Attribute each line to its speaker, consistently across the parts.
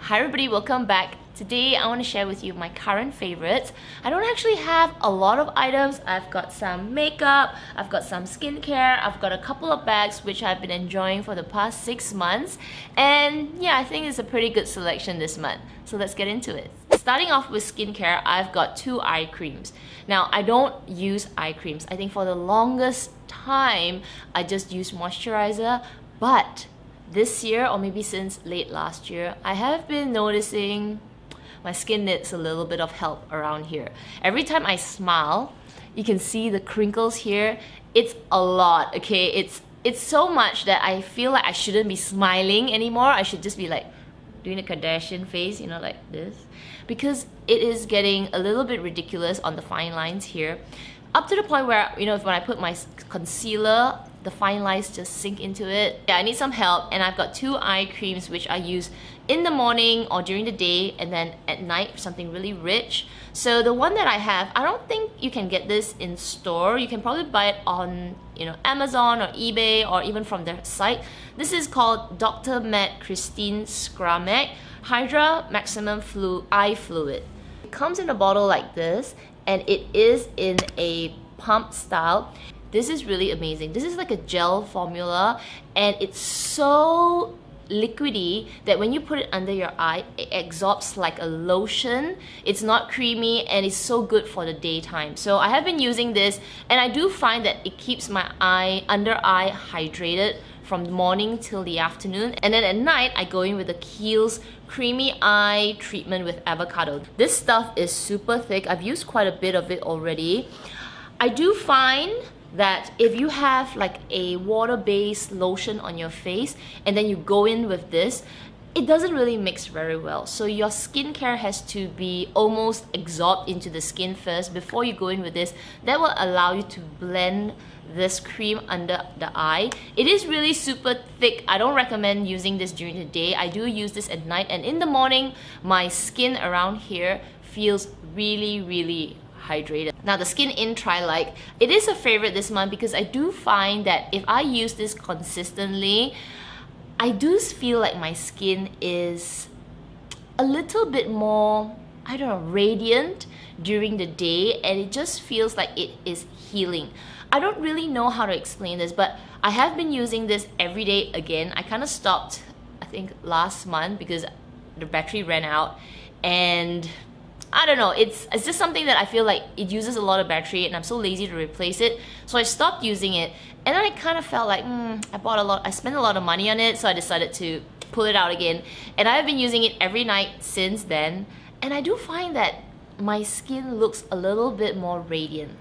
Speaker 1: Hi everybody, welcome back. Today I want to share with you my current favorites. I don't actually have a lot of items. I've got some makeup, I've got some skincare, I've got a couple of bags which I've been enjoying for the past 6 months. And yeah, I think it's a pretty good selection this month. So let's get into it. Starting off with skincare, I've got 2 eye creams. Now, I don't use eye creams. I think for the longest time, I just use moisturizer, but this year, or maybe since late last year, I have been noticing my skin needs a little bit of help around here. Every time I smile, you can see the crinkles here. It's a lot, okay? It's so much that I feel like I shouldn't be smiling anymore. I should just be like doing a Kardashian face, you know, like this. Because it is getting a little bit ridiculous on the fine lines here. Up to the point where, you know, when I put my concealer, the fine lines just sink into it. Yeah, I need some help, and I've got 2 eye creams which I use in the morning or during the day, and then at night something really rich. So the one that I have, I don't think you can get this in store. You can probably buy it on, you know, Amazon or eBay or even from their site. This is called Dr. Matte Christine Scramec Hydra Maximum Eye Fluid. It comes in a bottle like this, and it is in a pump style. This is really amazing. This is like a gel formula, and it's so liquidy that when you put it under your eye, it absorbs like a lotion. It's not creamy, and it's so good for the daytime. So I have been using this, and I do find that it keeps my under eye hydrated from the morning till the afternoon. And then at night, I go in with the Kiehl's Creamy Eye Treatment with Avocado. This stuff is super thick. I've used quite a bit of it already. I do find that if you have like a water-based lotion on your face and then you go in with this, it doesn't really mix very well. So your skincare has to be almost absorbed into the skin first before you go in with this. That will allow you to blend this cream under the eye. It is really super thick. I don't recommend using this during the day. I do use this at night, and in the morning, my skin around here feels really hydrated. Now the Skin In Tri-Like, it is a favorite this month because I do find that if I use this consistently, I do feel like my skin is a little bit more, I don't know, radiant during the day, and it just feels like it is healing. I don't really know how to explain this, but I have been using this every day again. I kind of stopped, I think, last month because the battery ran out, and I don't know, it's just something that I feel like it uses a lot of battery, and I'm so lazy to replace it. So I stopped using it, and then I kind of felt like, I spent a lot of money on it, so I decided to pull it out again. And I've been using it every night since then, and I do find that my skin looks a little bit more radiant.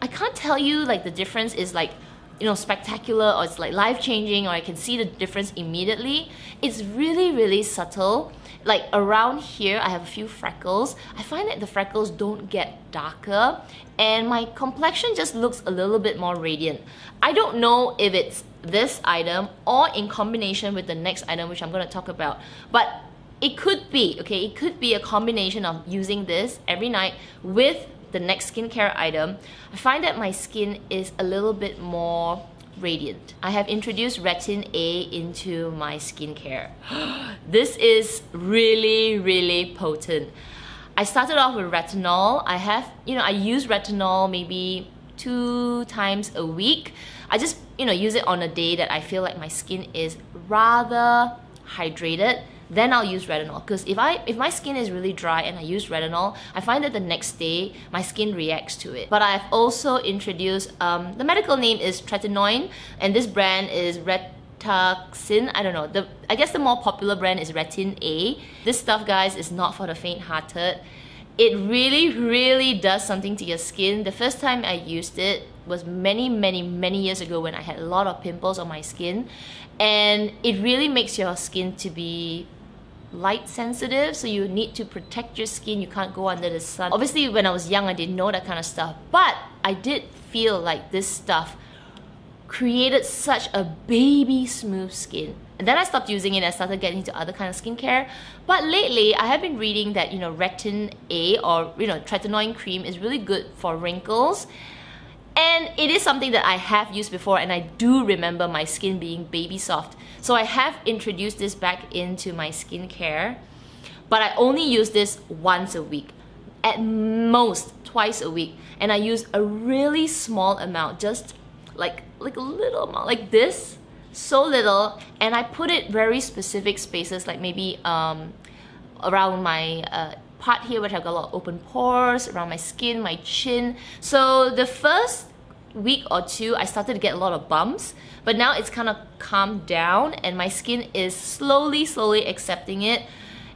Speaker 1: I can't tell you like the difference is like, you know, spectacular or it's like life-changing or I can see the difference immediately. It's really subtle. Like around here, I have a few freckles. I find that the freckles don't get darker, and my complexion just looks a little bit more radiant. I don't know if it's this item or in combination with the next item, which I'm going to talk about, but it could be, okay, it could be a combination of using this every night with the next skincare item. I find that my skin is a little bit more radiant. I have introduced Retin A into my skincare. This is really potent. I started off with retinol. I use retinol maybe 2 times a week. I just, use it on a day that I feel like my skin is rather hydrated. Then I'll use retinol, because if my skin is really dry and I use retinol, I find that the next day my skin reacts to it. But I've also introduced, the medical name is Tretinoin, and this brand is Retaxin. I don't know, I guess the more popular brand is Retin A. This stuff, guys, is not for the faint-hearted. It really does something to your skin. The first time I used it was many years ago when I had a lot of pimples on my skin, and it really makes your skin to be light sensitive, so you need to protect your skin. You can't go under the sun. Obviously, when I was young, I didn't know that kind of stuff, but I did feel like this stuff created such a baby smooth skin. And then I stopped using it and I started getting into other kind of skincare. But lately, I have been reading that, Retin A or, Tretinoin cream is really good for wrinkles. And it is something that I have used before, and I do remember my skin being baby soft. So I have introduced this back into my skincare. but I only use this once a week, at most twice a week, and I use a really small amount, just like a little amount, like this, so little, and I put it very specific spaces, like maybe around my part here, which I've got a lot of open pores, around my skin, my chin. So the first week or two, I started to get a lot of bumps, but now it's kind of calmed down and my skin is slowly accepting it.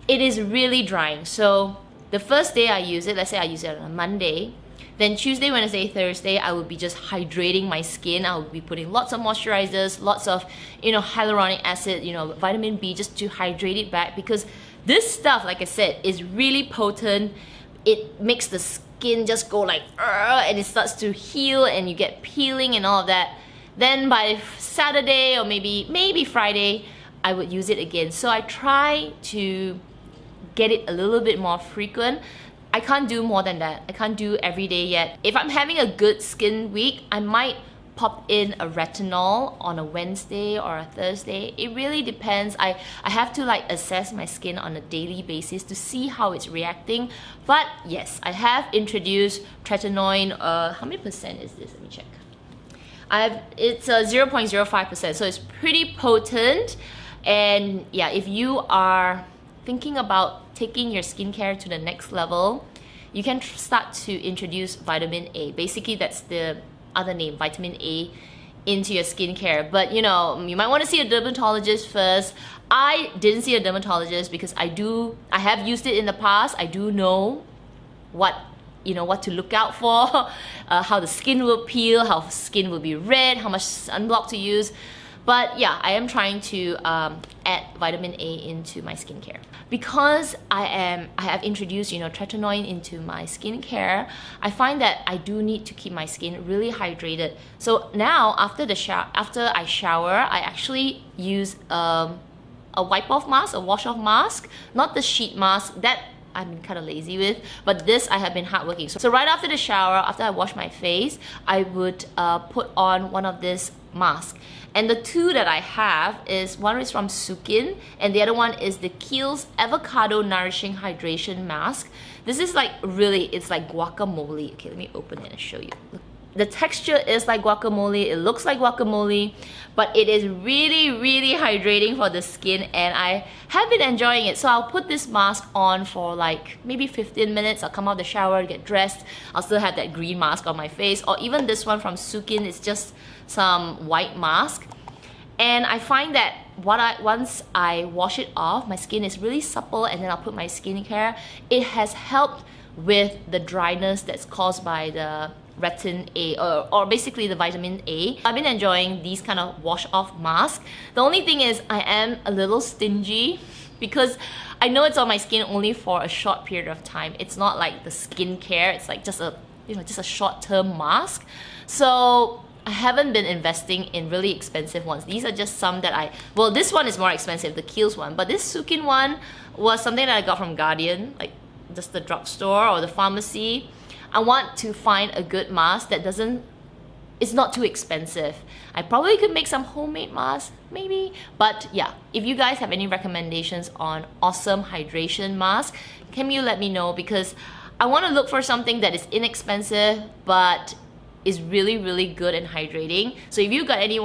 Speaker 1: It is really drying. So the first day I use it, let's say I use it on a Monday, then Tuesday, Wednesday, Thursday, I will be just hydrating my skin. I will be putting lots of moisturizers, lots of, hyaluronic acid, vitamin B, just to hydrate it back, because this stuff, like I said, is really potent. It makes the skin just go like, and it starts to heal and you get peeling and all of that. Then by Saturday or maybe Friday, I would use it again. So I try to get it a little bit more frequent. I can't do more than that. I can't do every day yet. If I'm having a good skin week, I might pop in a retinol on a Wednesday or a Thursday. It really depends. I have to assess my skin on a daily basis to see how it's reacting. But yes, I have introduced Tretinoin. How many percent is this? Let me check. It's 0.05%, so it's pretty potent. And yeah, if you are thinking about taking your skincare to the next level, you can start to introduce vitamin A. Basically, that's the other name, vitamin A, into your skincare. But you might want to see a dermatologist first. I didn't see a dermatologist because I have used it in the past. I do know what to look out for, how the skin will peel, how skin will be red, how much sunblock to use. But yeah, I am trying to add vitamin A into my skincare. Because I have introduced Tretinoin into my skincare, I find that I do need to keep my skin really hydrated. So now after I shower, I actually use a wipe-off mask, a wash-off mask, not the sheet mask that I'm kind of lazy with, but this I have been hardworking. So right after the shower, after I wash my face, I would put on one of this masks. And the two that I have is, one is from Sukin and the other one is the Kiehl's Avocado Nourishing Hydration Mask. This is it's like guacamole. Okay, let me open it and show you. Look. The texture is like guacamole, it looks like guacamole, but it is really hydrating for the skin and I have been enjoying it. So I'll put this mask on for maybe 15 minutes. I'll come out of the shower, get dressed. I'll still have that green mask on my face, or even this one from Sukin, it's just some white mask. And I find that once I wash it off, my skin is really supple, and then I'll put my skincare. It has helped with the dryness that's caused by the Retin A, or basically the vitamin A. I've been enjoying these kind of wash off masks. The only thing is I am a little stingy because I know it's on my skin only for a short period of time. It's not like the skincare, it's like just a short-term mask. So I haven't been investing in really expensive ones. These are just some that this one is more expensive, the Kiehl's one, but this Sukin one was something that I got from Guardian, like just the drugstore or the pharmacy. I want to find a good mask that it's not too expensive. I probably could make some homemade masks, maybe. But yeah, if you guys have any recommendations on awesome hydration masks, can you let me know? Because I want to look for something that is inexpensive, but is really good and hydrating. So if you got any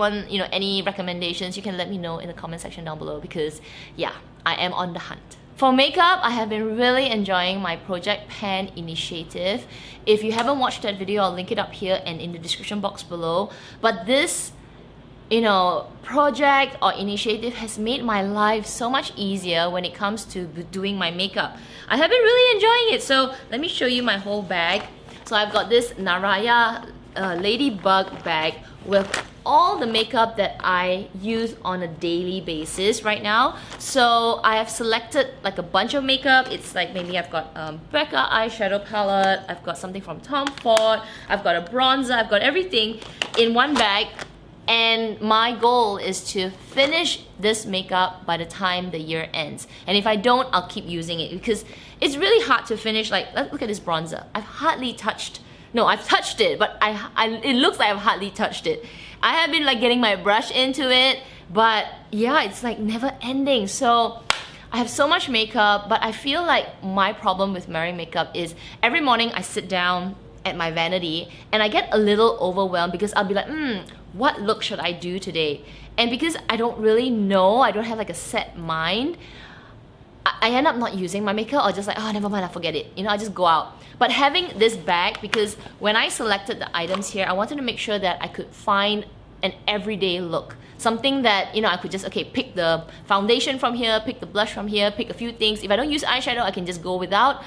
Speaker 1: recommendations, you can let me know in the comment section down below, because yeah, I am on the hunt. For makeup, I have been really enjoying my Project Pan initiative. If you haven't watched that video, I'll link it up here and in the description box below. But this, project or initiative has made my life so much easier when it comes to doing my makeup. I have been really enjoying it. So let me show you my whole bag. So I've got this Naraya ladybug bag with all the makeup that I use on a daily basis right now. So I have selected a bunch of makeup. It's maybe I've got Becca eyeshadow palette, I've got something from Tom Ford, I've got a bronzer, I've got everything in one bag. And my goal is to finish this makeup by the time the year ends. And if I don't, I'll keep using it because it's really hard to finish. Look at this bronzer. I've touched it, but it looks like I've hardly touched it. I have been getting my brush into it, but yeah, it's never ending. So I have so much makeup, but I feel like my problem with wearing makeup is every morning I sit down at my vanity and I get a little overwhelmed because I'll be like, what look should I do today? And because I don't really know, I don't have like a set mind, I end up not using my makeup or just like, oh, never mind, I forget it. You know, I just go out. But having this bag, because when I selected the items here, I wanted to make sure that I could find an everyday look. Something that, you know, I could just, okay, pick the foundation from here, pick the blush from here, pick a few things. If I don't use eyeshadow, I can just go without.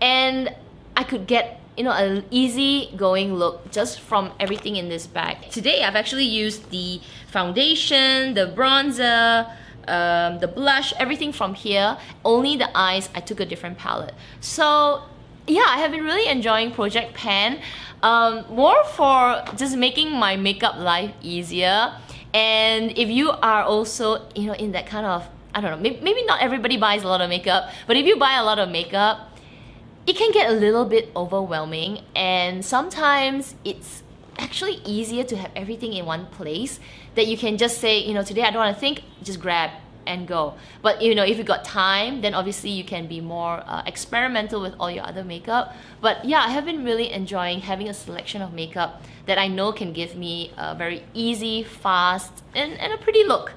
Speaker 1: And I could get, you know, an easy going look just from everything in this bag. Today, I've actually used the foundation, the bronzer, the blush, everything from here. Only the eyes, I took a different palette. So yeah, I have been really enjoying Project Pan, more for just making my makeup life easier. And if you are also, you know, in that kind of, I don't know, maybe not everybody buys a lot of makeup, but if you buy a lot of makeup, it can get a little bit overwhelming, and sometimes it's actually easier to have everything in one place that you can just say, you know, today I don't want to think, just grab and go. But you know, if you got time, then obviously you can be more experimental with all your other makeup. But yeah, I have been really enjoying having a selection of makeup that I know can give me a very easy, fast, and a pretty look.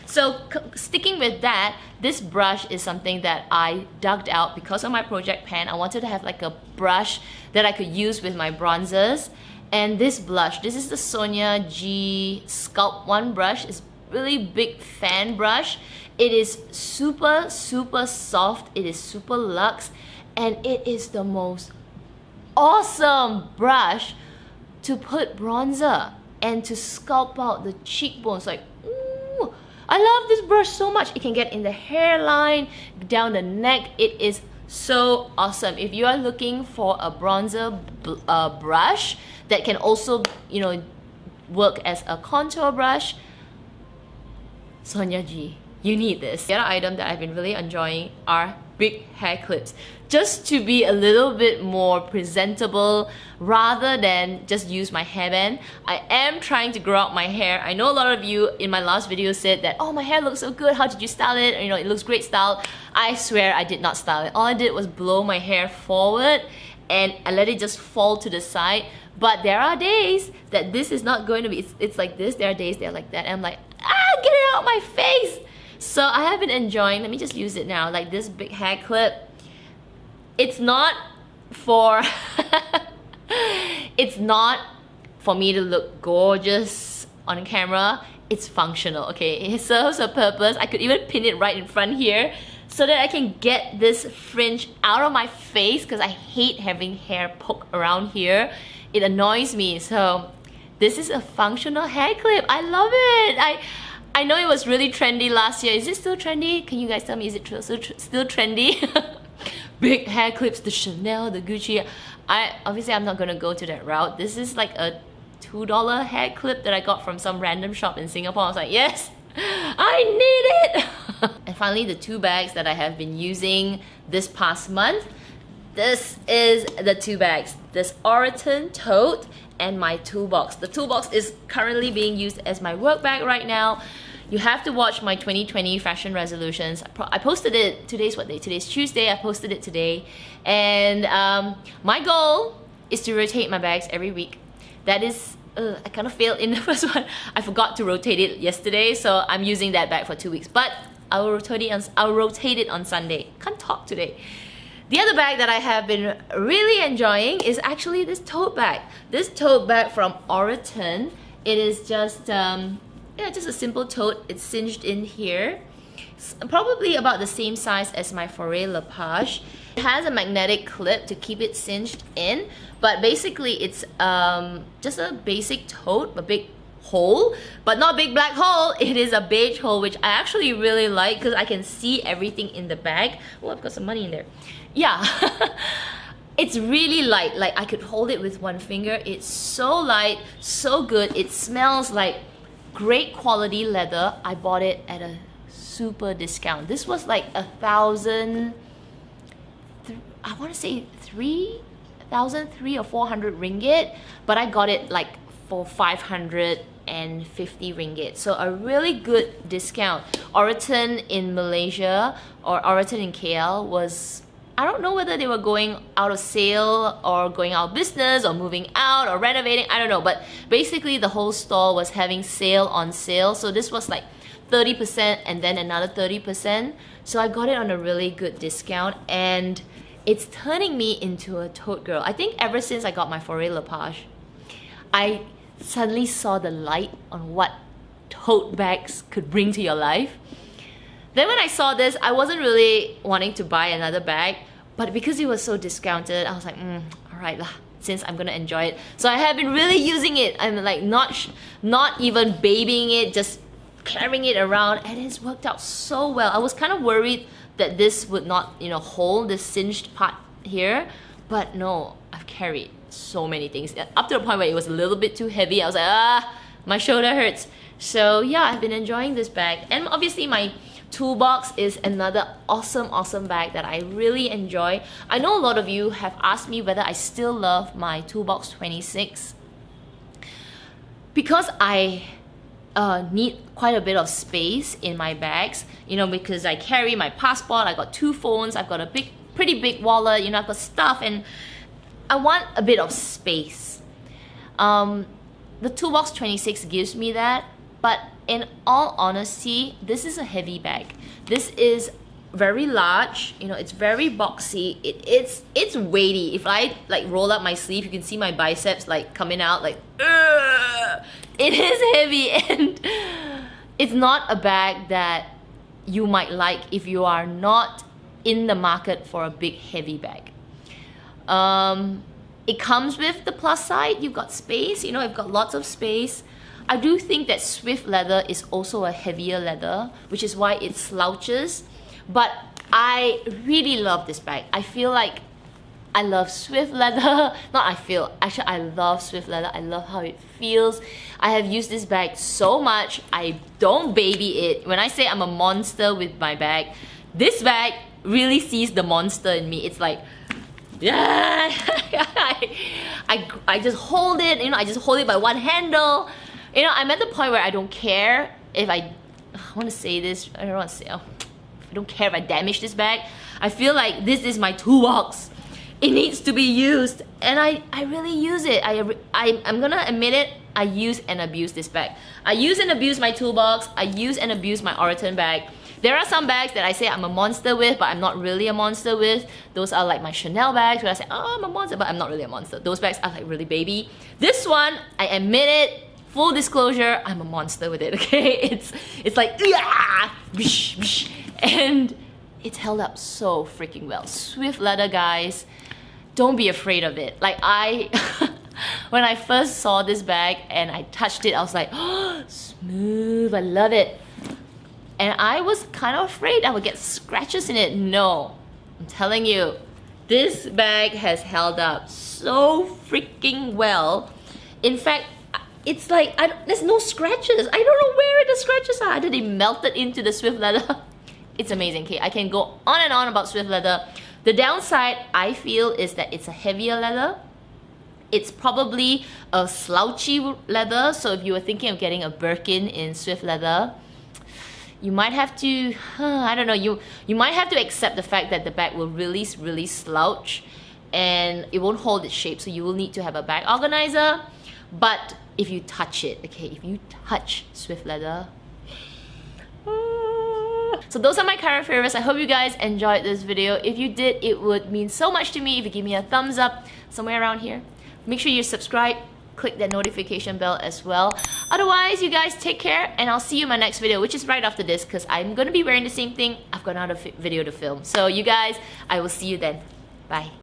Speaker 1: So sticking with that, this brush is something that I dug out because of my Project Pan. I wanted to have like a brush that I could use with my bronzers. And this blush, this is the Sonia G Sculpt One brush. It's really big fan brush. It is super soft. It is super luxe, and it is the most awesome brush to put bronzer and to sculpt out the cheekbones. Like, ooh, I love this brush so much. It can get in the hairline, down the neck. It is so awesome. If you are looking for a bronzer brush that can also, you know, work as a contour brush, Sonia G, you need this. The other item that I've been really enjoying are big hair clips, just to be a little bit more presentable rather than just use my hairband. I am trying to grow out my hair. I know a lot of you in my last video said that, oh, my hair looks so good, how did you style it? Or, you know, it looks great styled. I swear I did not style it. All I did was blow my hair forward and I let it just fall to the side. But there are days that this is not going to be, it's like this, there are days they're like that, and I'm like, get it out my face. So I have been enjoying, let me just use it now, like this big hair clip. It's not for it's not for me to look gorgeous on camera. It's functional, okay? It serves a purpose. I could even pin it right in front here so that I can get this fringe out of my face, because I hate having hair poke around here. It annoys me. So this is a functional hair clip. I love it. I know it was really trendy last year. Is it still trendy? Can you guys tell me, is it still trendy? Big hair clips, the Chanel, the Gucci. Obviously I'm not gonna go to that route. This is like a $2 hair clip that I got from some random shop in Singapore. I was like, yes, I need it. And finally, the two bags that I have been using this past month. This is the two bags. This Oroton tote and my toolbox. The toolbox is currently being used as my work bag right now. You have to watch my 2020 fashion resolutions. I posted it, today's what day? Today's Tuesday, I posted it today. And my goal is to rotate my bags every week. That is, I kind of failed in the first one. I forgot to rotate it yesterday, so I'm using that bag for 2 weeks. But I'll rotate it on Sunday. Can't talk today. The other bag that I have been really enjoying is actually this tote bag. This tote bag from Oroton. It is just, just a simple tote. It's cinched in here. It's probably about the same size as my Foray La Page. It has a magnetic clip to keep it cinched in, but basically it's just a basic tote, a big hole, but not a big black hole. It is a beige hole, which I actually really like because I can see everything in the bag. Oh, I've got some money in there. Yeah. It's really light. Like, I could hold it with one finger. It's so light, so good. It smells like great quality leather. I bought it at a super discount. This was like 1,000, I want to say 3,000 or 400 ringgit, but I got it like for 500 150 ringgit. So a really good discount. Oroton in Malaysia or Oroton in KL was, I don't know whether they were going out of sale or going out of business or moving out or renovating, I don't know, but basically the whole store was having sale on sale. So this was like 30% and then another 30%. So I got it on a really good discount and it's turning me into a tote girl. I think ever since I got my Foray Lepage, I suddenly saw the light on what tote bags could bring to your life. Then when I saw this, I wasn't really wanting to buy another bag, but because it was so discounted, I was like, alright lah, since I'm gonna enjoy it. So I have been really using it. I'm like not even babying it, just carrying it around, and it's worked out so well. I was kind of worried that this would not, hold this singed part here, but no, I've carried so many things up to the point where it was a little bit too heavy. I was like, my shoulder hurts. So yeah, I've been enjoying this bag, and obviously my Toolbox is another awesome bag that I really enjoy. I know a lot of you have asked me whether I still love my Toolbox 26 because I need quite a bit of space in my bags, because I carry my passport, I got 2 phones, I've got a pretty big wallet, I've got stuff, and I want a bit of space. The Toolbox 26 gives me that, but in all honesty, this is a heavy bag. This is very large, it's very boxy, it's weighty. If I like roll up my sleeve, you can see my biceps like coming out like, it is heavy, and it's not a bag that you might like if you are not in the market for a big heavy bag. It comes with the plus side, you've got space, you've got lots of space. I do think that Swift leather is also a heavier leather, which is why it slouches. But I really love this bag. I feel like I love Swift leather. Actually I love Swift leather. I love how it feels. I have used this bag so much. I don't baby it. When I say I'm a monster with my bag, this bag really sees the monster in me. It's like, yeah, I just hold it, I just hold it by one handle. I'm at the point where I don't care if I want to say this, I don't want to say, I don't care if I damage this bag. I feel like this is my toolbox. It needs to be used, and I really use it. I'm gonna admit it, I use and abuse this bag. I use and abuse my Toolbox, I use and abuse my Oroton bag. There are some bags that I say I'm a monster with, but I'm not really a monster with. Those are like my Chanel bags where I say, oh, I'm a monster, but I'm not really a monster. Those bags are like really baby. This one, I admit it, full disclosure, I'm a monster with it, okay? It's like, bish, bish, and it's held up so freaking well. Swift leather, guys, don't be afraid of it. Like when I first saw this bag and I touched it, I was like, oh, smooth, I love it. And I was kind of afraid I would get scratches in it. No, I'm telling you, this bag has held up so freaking well. In fact, it's like, there's no scratches. I don't know where the scratches are. Either they melted into the Swift leather. It's amazing, okay? I can go on and on about Swift leather. The downside, I feel, is that it's a heavier leather. It's probably a slouchy leather. So if you were thinking of getting a Birkin in Swift leather, you might have to, I don't know, you might have to accept the fact that the bag will really slouch and it won't hold its shape. So you will need to have a bag organizer. But if you touch it, okay, if you touch Swift leather. So those are my current favorites. I hope you guys enjoyed this video. If you did, it would mean so much to me if you give me a thumbs up somewhere around here. Make sure you subscribe, click that notification bell as well. Otherwise, you guys take care, and I'll see you in my next video, which is right after this, because I'm going to be wearing the same thing. I've got another video to film. So you guys, I will see you then. Bye.